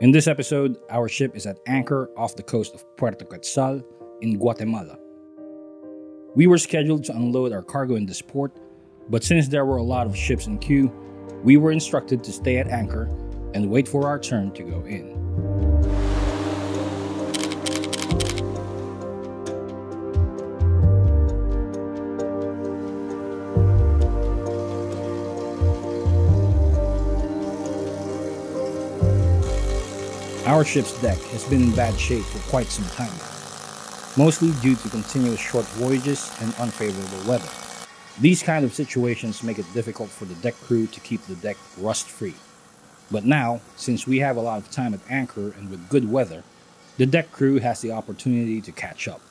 In this episode, our ship is at anchor off the coast of Puerto Quetzal in Guatemala. We were scheduled to unload our cargo in this port, but since there were a lot of ships in queue, we were instructed to stay at anchor and wait for our turn to go in. Our ship's deck has been in bad shape for quite some time now, mostly due to continuous short voyages and unfavorable weather. These kind of situations make it difficult for the deck crew to keep the deck rust-free. But now, since we have a lot of time at anchor and with good weather, the deck crew has the opportunity to catch up.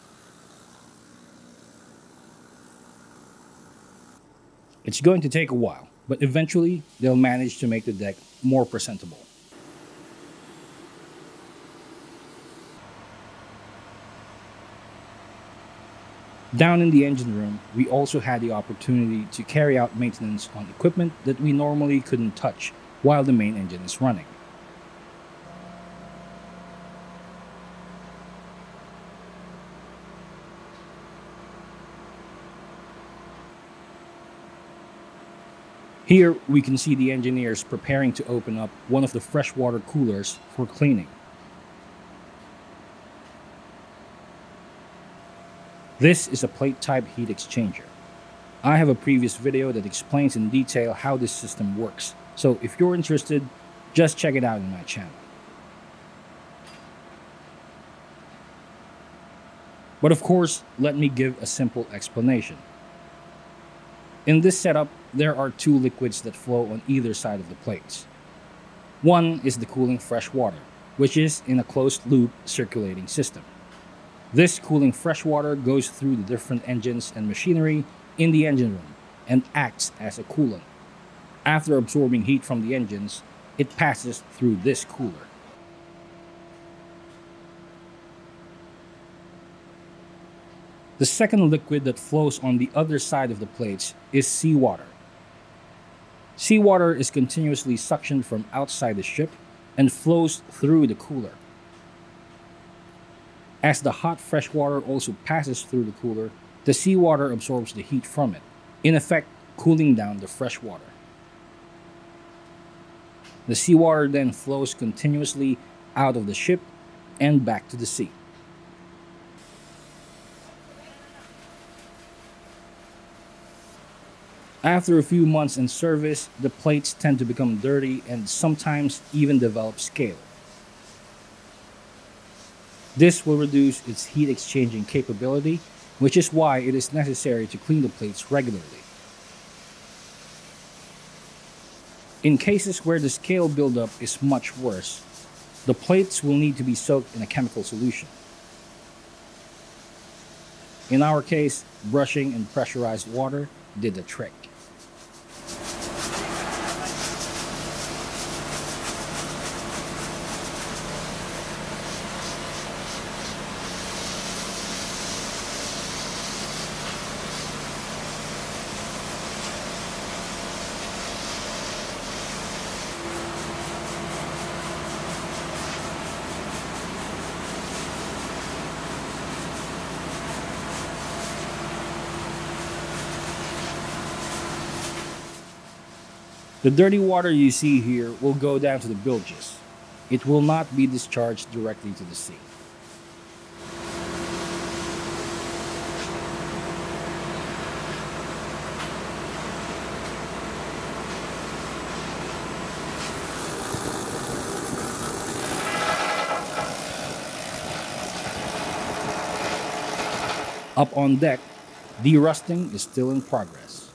It's going to take a while, but eventually they'll manage to make the deck more presentable. Down in the engine room, we also had the opportunity to carry out maintenance on equipment that we normally couldn't touch while the main engine is running. Here we can see the engineers preparing to open up one of the freshwater coolers for cleaning. This is a plate-type heat exchanger. I have a previous video that explains in detail how this system works, so if you're interested, just check it out in my channel. But of course, let me give a simple explanation. In this setup, there are two liquids that flow on either side of the plates. One is the cooling fresh water, which is in a closed-loop circulating system. This cooling fresh water goes through the different engines and machinery in the engine room and acts as a coolant. After absorbing heat from the engines, it passes through this cooler. The second liquid that flows on the other side of the plates is seawater. Seawater is continuously suctioned from outside the ship and flows through the cooler. As the hot fresh water also passes through the cooler, the seawater absorbs the heat from it, in effect cooling down the fresh water. The seawater then flows continuously out of the ship and back to the sea. After a few months in service, the plates tend to become dirty and sometimes even develop scale. This will reduce its heat exchanging capability, which is why it is necessary to clean the plates regularly. In cases where the scale buildup is much worse, the plates will need to be soaked in a chemical solution. In our case, brushing and pressurized water did the trick. The dirty water you see here will go down to the bilges. It will not be discharged directly to the sea. Up on deck, derusting is still in progress.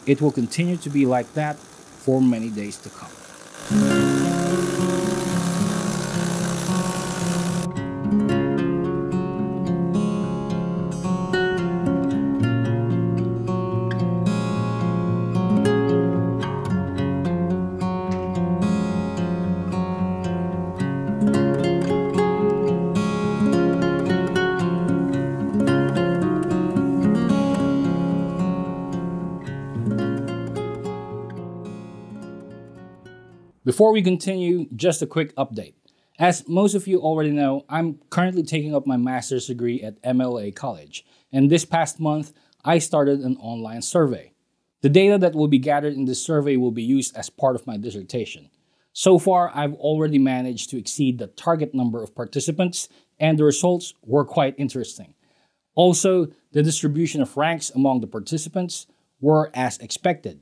It will continue to be like that for many days to come. Before we continue, just a quick update. As most of you already know, I'm currently taking up my master's degree at MLA College, and this past month, I started an online survey. The data that will be gathered in this survey will be used as part of my dissertation. So far, I've already managed to exceed the target number of participants, and the results were quite interesting. Also, the distribution of ranks among the participants were as expected.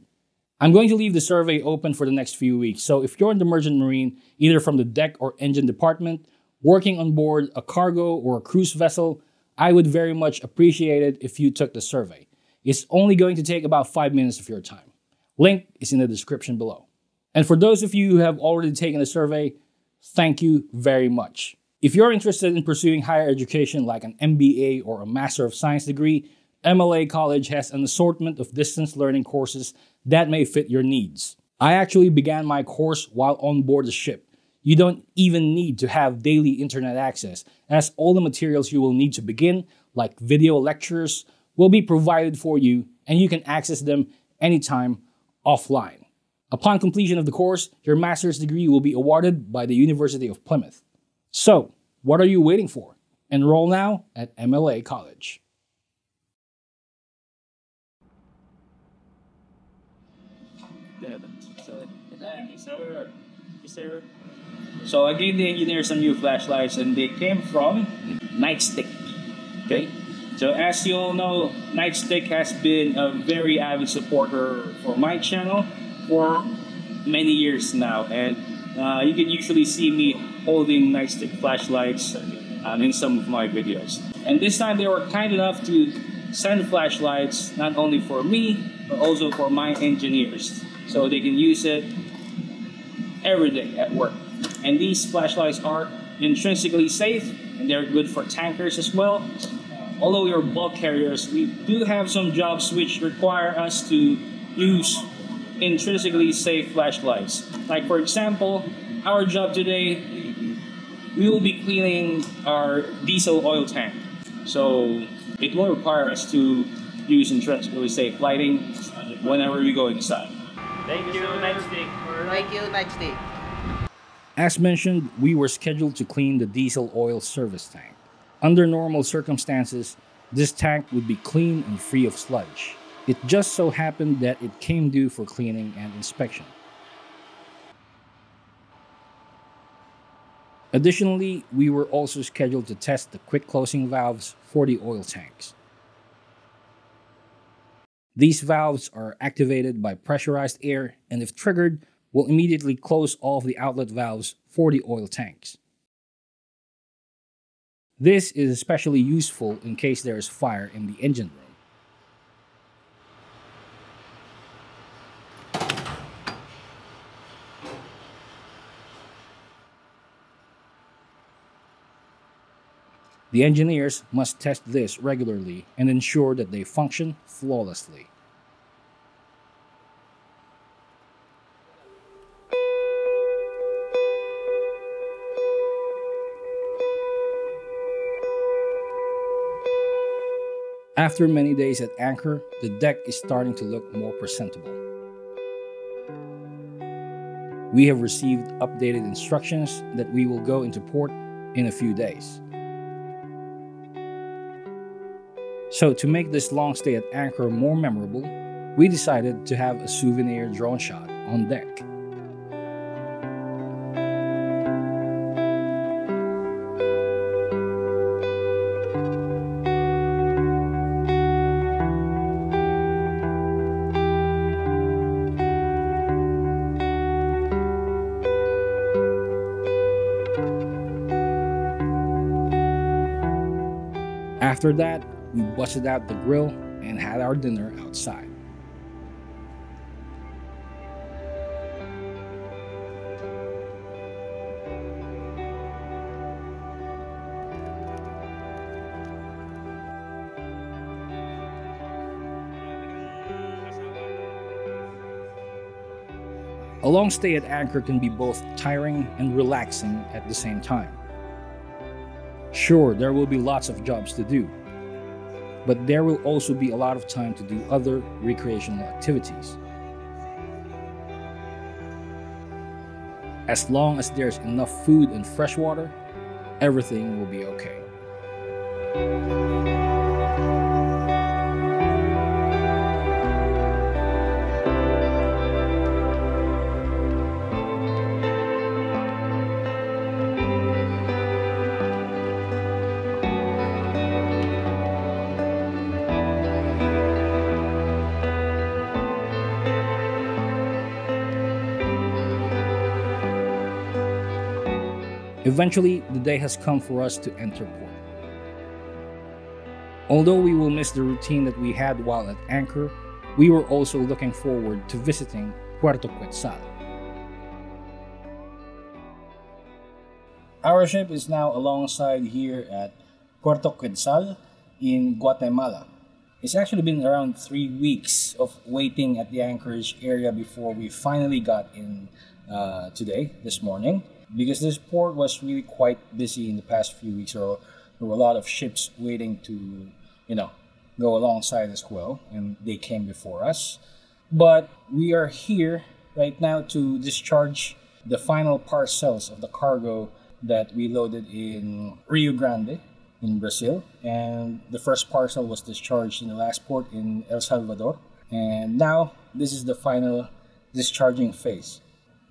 I'm going to leave the survey open for the next few weeks, so if you're in the Merchant Marine, either from the deck or engine department, working on board a cargo or a cruise vessel, I would very much appreciate it if you took the survey. It's only going to take about 5 minutes of your time. Link is in the description below. And for those of you who have already taken the survey, thank you very much. If you're interested in pursuing higher education like an MBA or a Master of Science degree, MLA College has an assortment of distance learning courses that may fit your needs. I actually began my course while on board the ship. You don't even need to have daily internet access, as all the materials you will need to begin, like video lectures, will be provided for you, and you can access them anytime offline. Upon completion of the course, your master's degree will be awarded by the University of Plymouth. So, what are you waiting for? Enroll now at MLA College. So I gave the engineers some new flashlights, and they came from Nightstick. Okay? So as you all know, Nightstick has been a very avid supporter for my channel for many years now, and you can usually see me holding Nightstick flashlights in some of my videos. And this time they were kind enough to send flashlights not only for me, but also for my engineers, so they can use it every day at work. And these flashlights are intrinsically safe, and they're good for tankers as well. Although we're bulk carriers, we do have some jobs which require us to use intrinsically safe flashlights. Like for example, our job today, we will be cleaning our diesel oil tank. So it will require us to use intrinsically safe lighting whenever we go inside. Thank you, Nightstick. Thank you, Nightstick. As mentioned, we were scheduled to clean the diesel oil service tank. Under normal circumstances, this tank would be clean and free of sludge. It just so happened that it came due for cleaning and inspection. Additionally, we were also scheduled to test the quick closing valves for the oil tanks. These valves are activated by pressurized air, and if triggered, will immediately close all of the outlet valves for the oil tanks. This is especially useful in case there is fire in the engine room. The engineers must test this regularly and ensure that they function flawlessly. After many days at anchor, the deck is starting to look more presentable. We have received updated instructions that we will go into port in a few days. So to make this long stay at anchor more memorable, we decided to have a souvenir drone shot on deck. After that, we busted out the grill and had our dinner outside. A long stay at anchor can be both tiring and relaxing at the same time. Sure, there will be lots of jobs to do, but there will also be a lot of time to do other recreational activities. As long as there's enough food and fresh water, everything will be okay. Eventually, the day has come for us to enter port. Although we will miss the routine that we had while at anchor, we were also looking forward to visiting Puerto Quetzal. Our ship is now alongside here at Puerto Quetzal in Guatemala. It's actually been around 3 weeks of waiting at the anchorage area before we finally got in this morning. Because this port was really quite busy in the past few weeks, so there were a lot of ships waiting to, go alongside as well, and they came before us. But we are here right now to discharge the final parcels of the cargo that we loaded in Rio Grande in Brazil, and the first parcel was discharged in the last port in El Salvador, and now this is the final discharging phase.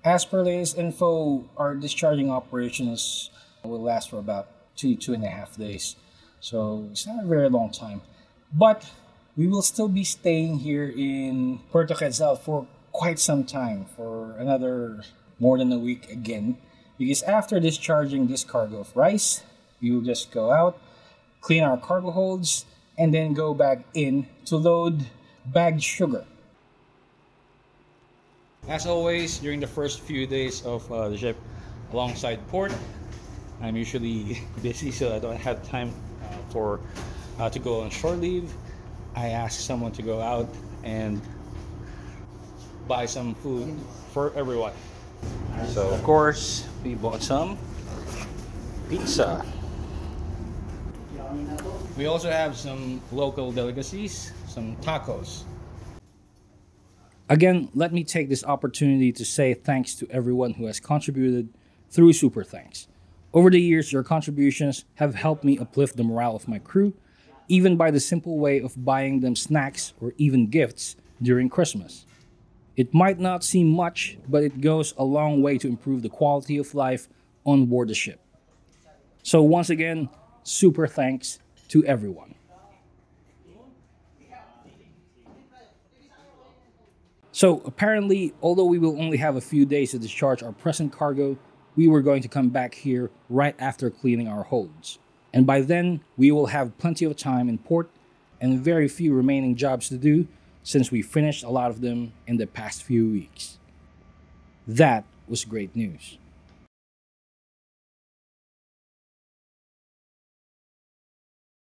As per latest info, our discharging operations will last for about 2.5 days. So it's not a very long time. But we will still be staying here in Puerto Quetzal for quite some time, for another more than a week again. Because after discharging this cargo of rice, we will just go out, clean our cargo holds, and then go back in to load bagged sugar. As always, during the first few days of the ship alongside port, I'm usually busy, so I don't have time to go on shore leave. I ask someone to go out and buy some food for everyone. So of course, we bought some pizza. We also have some local delicacies, some tacos. Again, let me take this opportunity to say thanks to everyone who has contributed through Super Thanks. Over the years, your contributions have helped me uplift the morale of my crew, even by the simple way of buying them snacks or even gifts during Christmas. It might not seem much, but it goes a long way to improve the quality of life on board the ship. So once again, super thanks to everyone. So apparently, although we will only have a few days to discharge our present cargo, we were going to come back here right after cleaning our holds. And by then, we will have plenty of time in port and very few remaining jobs to do since we finished a lot of them in the past few weeks. That was great news.